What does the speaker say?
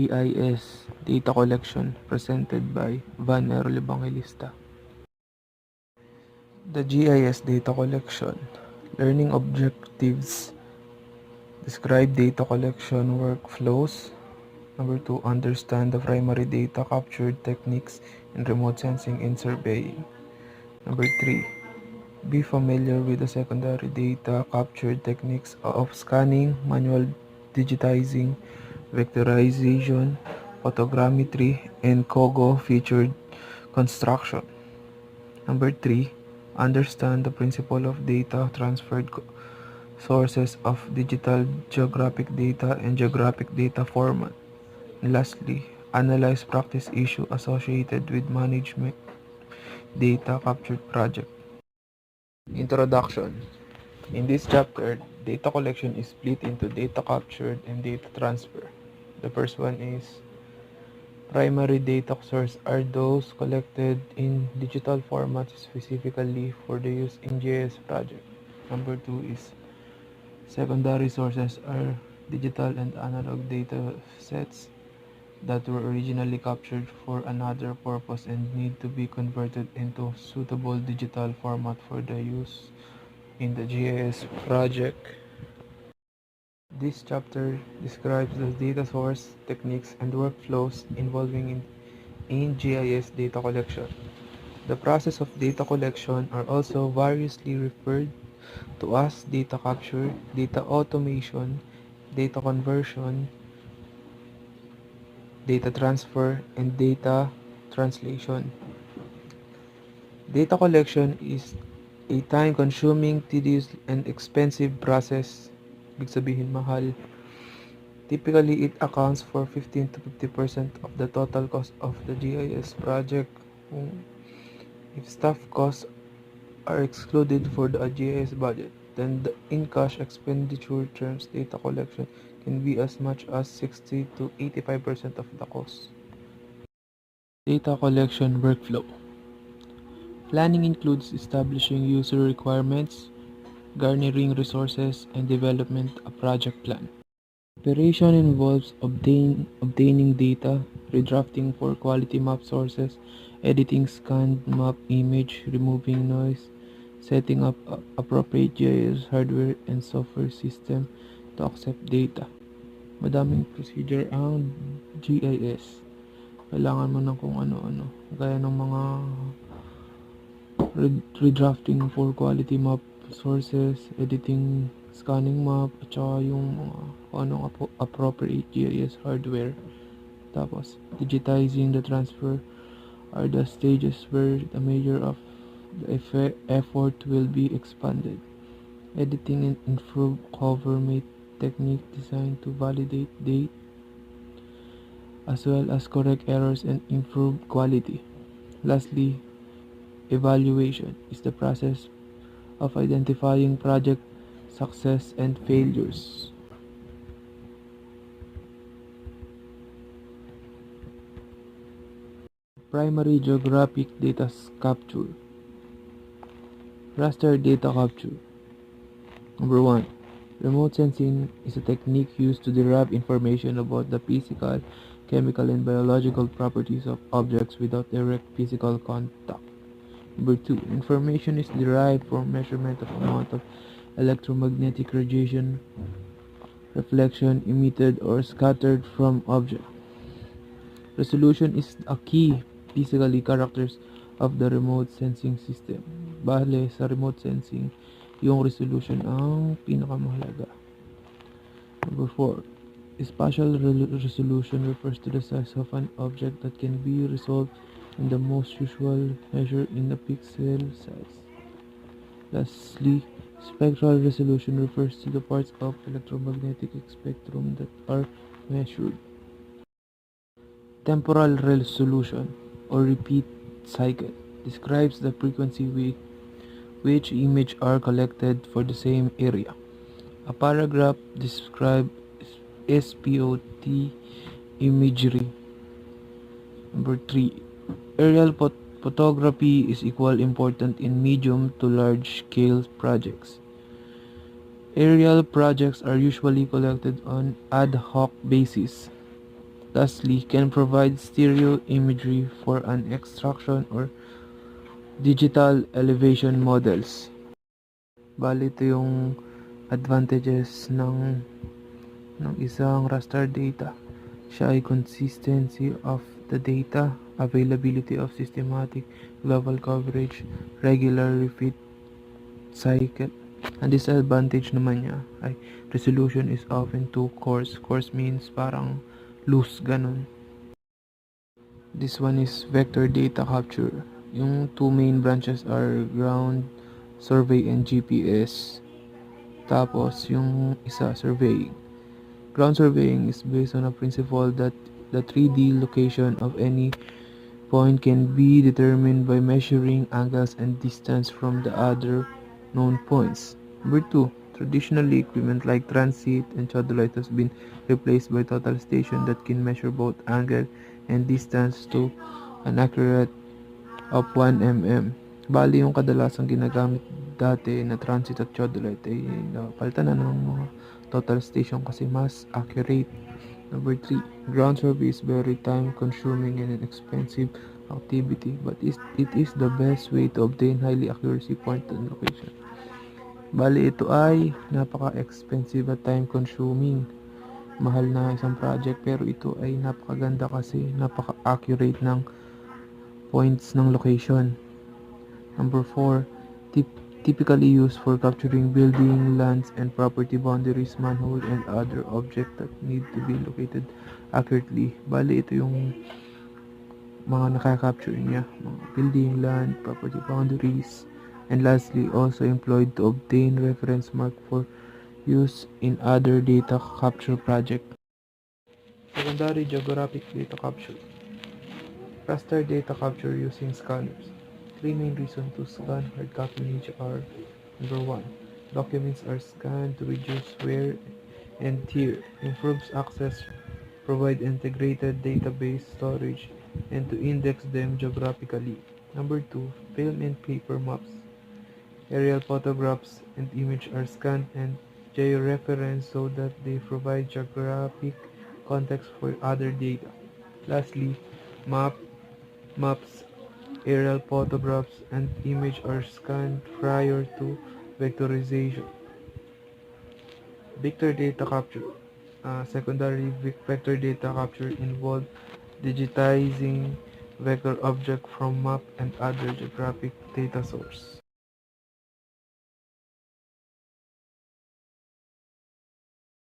GIS Data Collection presented by Van Evangelista. The GIS data collection. Learning objectives. Describe data collection workflows. Number 2, understand the primary data captured techniques in remote sensing and surveying. Number 3, be familiar with the secondary data captured techniques of scanning, manual digitizing, vectorization, photogrammetry, and COGO featured construction. Number 3, understand the principle of data transferred sources of digital geographic data and geographic data format. And lastly, analyze practice issue associated with management data captured project. Introduction. In this chapter, data collection is split into data captured and data transfer. The first one is primary data sources are those collected in digital format specifically for the use in GIS project. Number 2 is secondary sources are digital and analog data sets that were originally captured for another purpose and need to be converted into suitable digital format for the use in the GIS project. This chapter describes the data source, techniques, and workflows involving in GIS data collection. The process of data collection are also variously referred to as data capture, data automation, data conversion, data transfer, and data translation. Data collection is a time-consuming, tedious, and expensive process. Ibig sabihin, mahal. Typically, it accounts for 15 to 50% of the total cost of the GIS project. If staff costs are excluded for the GIS budget, then the in-cash expenditure terms data collection can be as much as 60 to 85% of the cost. Data collection workflow. Planning includes establishing user requirements, garnering resources, and development a project plan. Preparation involves obtaining data, redrafting for quality map sources, editing scanned map image, removing noise, setting up appropriate GIS hardware and software system to accept data. Madaming procedure ang GIS. Kailangan mo ng kung ano-ano. Gaya ng mga redrafting for quality map sources, editing scanning map, at saka yung mga anong appropriate GIS hardware. Tapos, digitizing the transfer are the stages where the measure of the effort will be expanded. Editing and improve cover mate technique designed to validate date as well as correct errors and improve quality. Lastly, evaluation is the process of identifying project success and failures. Primary geographic data capture. Raster data capture. Number 1. Remote sensing is a technique used to derive information about the physical, chemical, and biological properties of objects without direct physical contact. Number 2. Information is derived from measurement of amount of electromagnetic radiation, reflection emitted or scattered from object. Resolution is a key physically characters of the remote sensing system. Bale, sa remote sensing, yung resolution ang pinakamahalaga. Number 4. Spatial resolution refers to the size of an object that can be resolved in the most usual measure in the pixel size. Lastly, spectral resolution refers to the parts of electromagnetic spectrum that are measured. Temporal resolution, or repeat cycle, describes the frequency with which images are collected for the same area. A paragraph describes SPOT imagery. Number 3. Aerial photography is equally important in medium to large scale projects. Aerial projects are usually collected on ad hoc basis. Lastly, can provide stereo imagery for an extraction or digital elevation models. Bali, ito yung advantages ng isang raster data. Siya ay consistency of the data, availability of systematic global coverage, regular repeat cycle. Ang disadvantage naman niya ay resolution is often too coarse. Coarse means parang loose, ganun. This one is vector data capture. Yung two main branches are ground survey and GPS. Tapos yung isa surveying. Ground surveying is based on a principle that the 3D location of any point can be determined by measuring angles and distance from the other known points. Number 2. Traditionally, equipment like transit and theodolite has been replaced by total station that can measure both angle and distance to an accurate of 1 mm. Bali yung kadalasang ginagamit dati na transit at theodolite ay napalitan na ng mga total station kasi mas accurate. Number 3, ground survey is very time consuming and an expensive activity, but it is the best way to obtain highly accuracy point and location. Bali ito ay napaka-expensive at time consuming. Mahal na isang project, pero ito ay napakaganda kasi napaka-accurate ng points ng location. Number 4, typically used for capturing building, lands, and property boundaries, manhole, and other objects that need to be located accurately. Bali, ito yung mga nakaka-capture niya, mga building, land, property boundaries, and lastly, also employed to obtain reference mark for use in other data capture project. Secondary geographic data capture. Raster data capture using scanners. Three main reasons to scan hard copy image are: number 1, documents are scanned to reduce wear and tear, improves access, provide integrated database storage, and to index them geographically. Number 2, film and paper maps. Aerial photographs and image are scanned and georeferenced so that they provide geographic context for other data. Lastly, maps, aerial photographs, and image are scanned prior to vectorization. Vector data capture. Secondary vector data capture involve digitizing vector object from map and other geographic data source.